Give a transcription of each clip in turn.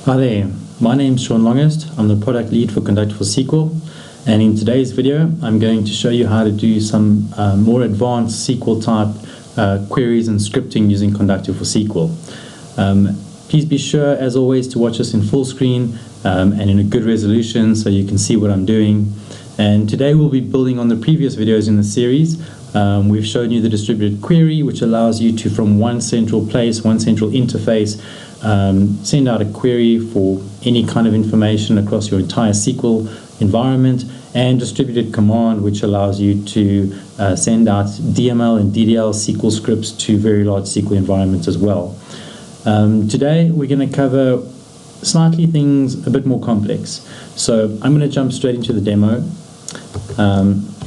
Hi there, my name is Sean Longest. I'm the product lead for Conductor4SQL, and in today's video I'm going to show you how to do some more advanced SQL type queries and scripting using Conductor4SQL. Please be sure, as always, to watch this in full screen and in a good resolution so you can see what I'm doing. And today we'll be building on the previous videos in the series. We've shown you the distributed query, which allows you to, from one central place, one central interface, send out a query for any kind of information across your entire SQL environment, and distributed command, which allows you to send out DML and DDL SQL scripts to very large SQL environments as well. Today we're going to cover slightly things a bit more complex. So I'm going to jump straight into the demo.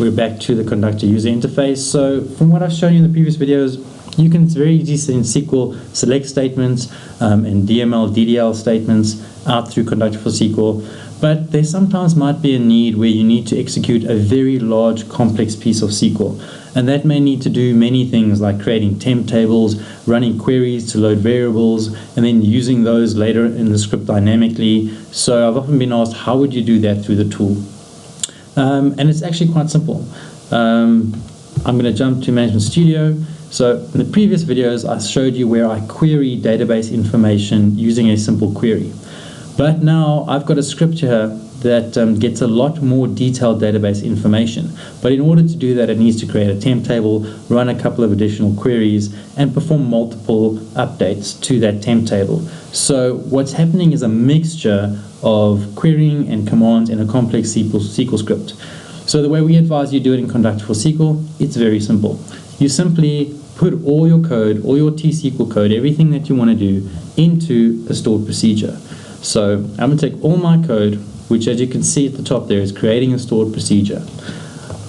We're back to the Conductor user interface. So from what I've shown you in the previous videos, you can very easily send SQL select statements and DML, DDL statements out through Conductor4SQL, but there sometimes might be a need where you need to execute a very large complex piece of SQL, and that may need to do many things like creating temp tables, running queries to load variables, and then using those later in the script dynamically. So I've often been asked, how would you do that through the tool? And it's actually quite simple. I'm going to jump to Management Studio. So in the previous videos, I showed you where I query database information using a simple query. But now I've got a script here that gets a lot more detailed database information. But in order to do that, it needs to create a temp table, run a couple of additional queries, and perform multiple updates to that temp table. So what's happening is a mixture of querying and commands in a complex SQL script. So the way we advise you do it in Conductor4SQL, it's very simple. You simply put all your code, all your T-SQL code, everything that you want to do, into a stored procedure. So I'm going to take all my code, which, as you can see at the top there, is creating a stored procedure.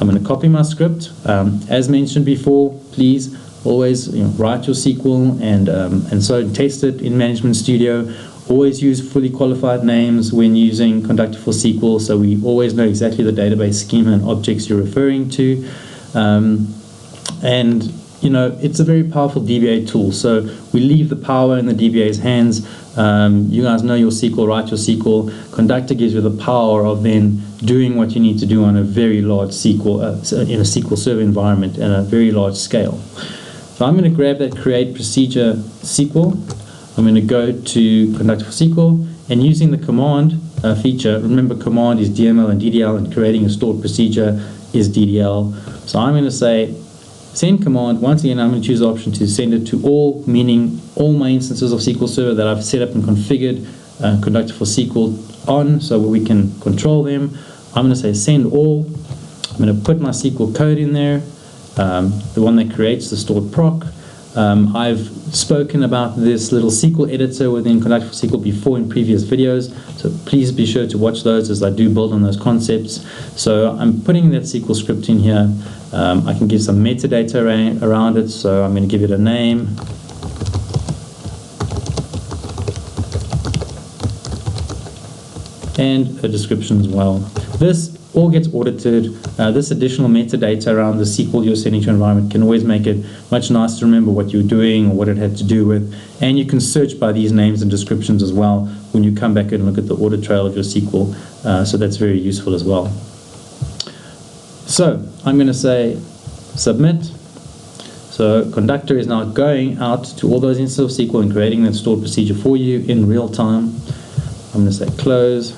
I'm going to copy my script. As mentioned before, please always write your SQL and so test it in Management Studio. Always use fully qualified names when using Conductor4SQL, so we always know exactly the database schema and objects you're referring to. And it's a very powerful DBA tool, so we leave the power in the DBA's hands. You guys know your SQL, write your SQL. Conductor gives you the power of then doing what you need to do on a very large SQL, in a SQL Server environment at a very large scale. So I'm going to grab that create procedure SQL. I'm going to go to Conductor4SQL, and using the command feature, remember command is DML and DDL, and creating a stored procedure is DDL. So I'm going to say send command. Once again, I'm going to choose the option to send it to all, meaning all my instances of SQL Server that I've set up and configured Conductor4SQL on, so we can control them. I'm going to say send all. I'm going to put my SQL code in there, the one that creates the stored proc. I've spoken about this little SQL editor within Conductor4SQL before in previous videos, so please be sure to watch those as I do build on those concepts. So I'm putting that SQL script in here. I can give some metadata around it, so I'm going to give it a name. And a description as well. This all gets audited. This additional metadata around the SQL you're sending to your environment can always make it much nicer to remember what you're doing or what it had to do with. And you can search by these names and descriptions as well when you come back and look at the audit trail of your SQL. So that's very useful as well. So I'm going to say submit. So Conductor is now going out to all those instances of SQL and creating that stored procedure for you in real time. I'm going to say close.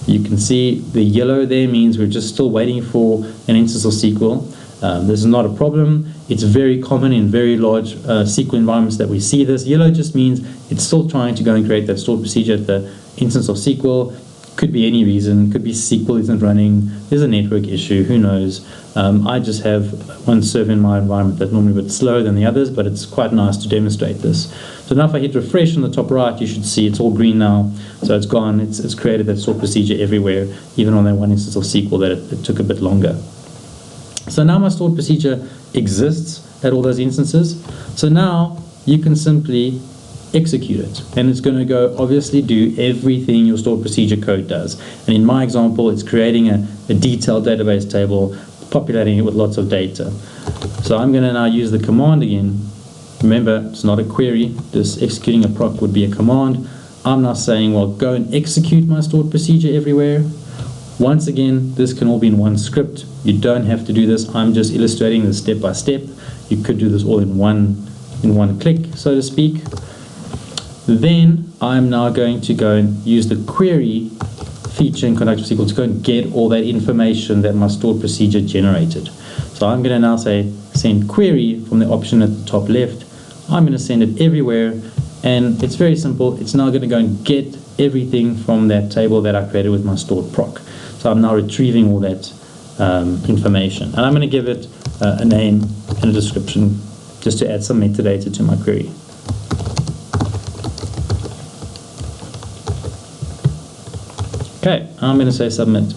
You can see the yellow there means we're just still waiting for an instance of SQL. This is not a problem. It's very common in very large SQL environments that we see this. Yellow just means it's still trying to go and create that stored procedure at the instance of SQL. Could be any reason. Could be SQL isn't running. There's a network issue. Who knows? I just have one server in my environment that's normally a bit slower than the others, but it's quite nice to demonstrate this. So now if I hit refresh on the top right, you should see it's all green now. So it's gone. It's created that stored procedure everywhere, even on that one instance of SQL that it took a bit longer. So now my stored procedure exists at all those instances. So now you can simply execute it, and it's going to go obviously do everything your stored procedure code does. And in my example, it's creating a detailed database table, populating it with lots of data. So I'm going to now use the command again. Remember, it's not a query. Just executing a proc would be a command. I'm now saying, well, go and execute my stored procedure everywhere. Once again, this can all be in one script. You don't have to do this. I'm just illustrating this step by step. You could do this all in one click, so to speak. Then I'm now going to go and use the query feature in Conductor.SQL to go and get all that information that my stored procedure generated. So I'm going to now say send query from the option at the top left. I'm going to send it everywhere, and it's very simple. It's now going to go and get everything from that table that I created with my stored proc. So I'm now retrieving all that information, and I'm going to give it a name and a description just to add some metadata to my query. Okay, I'm going to say submit.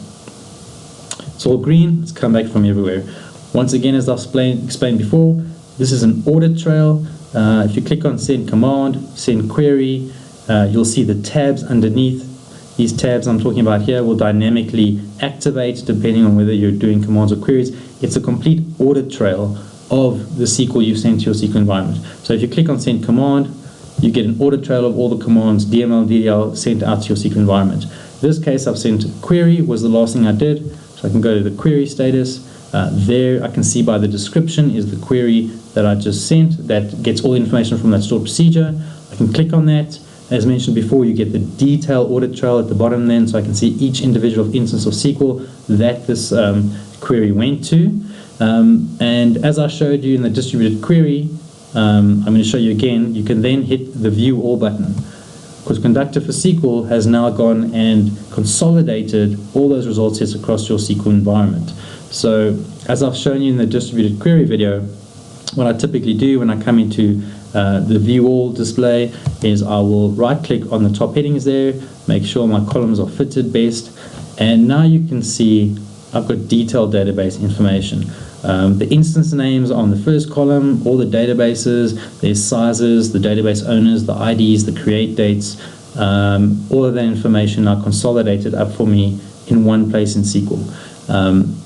It's all green. It's come back from everywhere. Once again, as I've explained before, this is an audit trail. If you click on send command, send query, you'll see the tabs underneath. These tabs I'm talking about here will dynamically activate depending on whether you're doing commands or queries. It's a complete audit trail of the SQL you've sent to your SQL environment. So if you click on send command, you get an audit trail of all the commands, DML, DDL, sent out to your SQL environment. In this case, I've sent query was the last thing I did. So I can go to the query status. There I can see by the description is the query that I just sent that gets all the information from that stored procedure. I can click on that. As mentioned before, you get the detailed audit trail at the bottom then, so I can see each individual instance of SQL that this query went to. And as I showed you in the distributed query, I'm going to show you again, you can then hit the view all button, because Conductor for SQL has now gone and consolidated all those result sets across your SQL environment. So as I've shown you in the distributed query video, what I typically do when I come into the view all display is I will right click on the top headings there, make sure my columns are fitted best, and now you can see I've got detailed database information. The instance names on the first column, all the databases, their sizes, the database owners, the IDs, the create dates, all of that information are consolidated up for me in one place in SQL.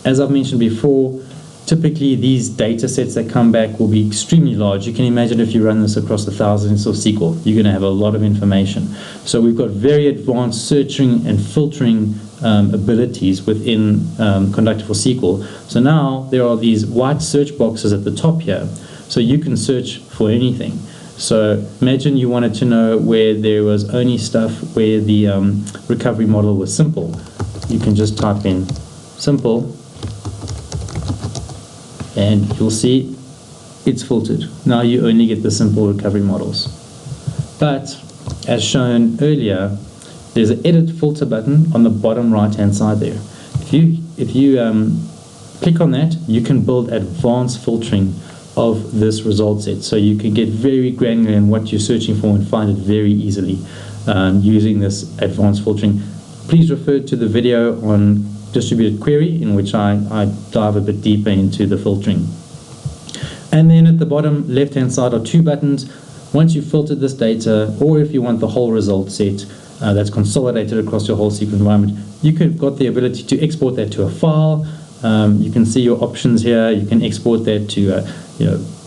As I've mentioned before, typically these data sets that come back will be extremely large. You can imagine if you run this across the thousands of SQL, you're going to have a lot of information. So we've got very advanced searching and filtering abilities within Conductor for SQL. So now there are these white search boxes at the top here, so you can search for anything. So imagine you wanted to know where there was only stuff where the recovery model was simple. You can just type in simple, and you'll see it's filtered. Now you only get the simple recovery models. But as shown earlier, there's an edit filter button on the bottom right hand side there. If you click on that, you can build advanced filtering of this result set, so you can get very granular in what you're searching for and find it very easily using this advanced filtering. Please refer to the video on distributed query in which I dive a bit deeper into the filtering. And then at the bottom left hand side are two buttons. Once you've filtered this data, or if you want the whole result set that's consolidated across your whole SQL environment, you've got the ability to export that to a file. You can see your options here. You can export that to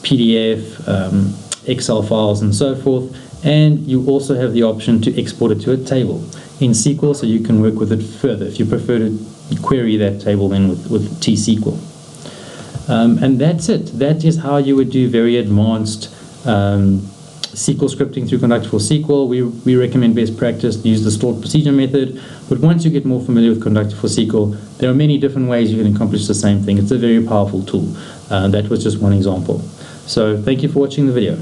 PDF, Excel files, and so forth. And you also have the option to export it to a table in SQL, so you can work with it further if you prefer to query that table then with T-SQL. And that's it. That is how you would do very advanced SQL scripting through Conductor for SQL. We recommend best practice to use the stored procedure method, but once you get more familiar with Conductor for SQL, there are many different ways you can accomplish the same thing. It's a very powerful tool. That was just one example. So thank you for watching the video.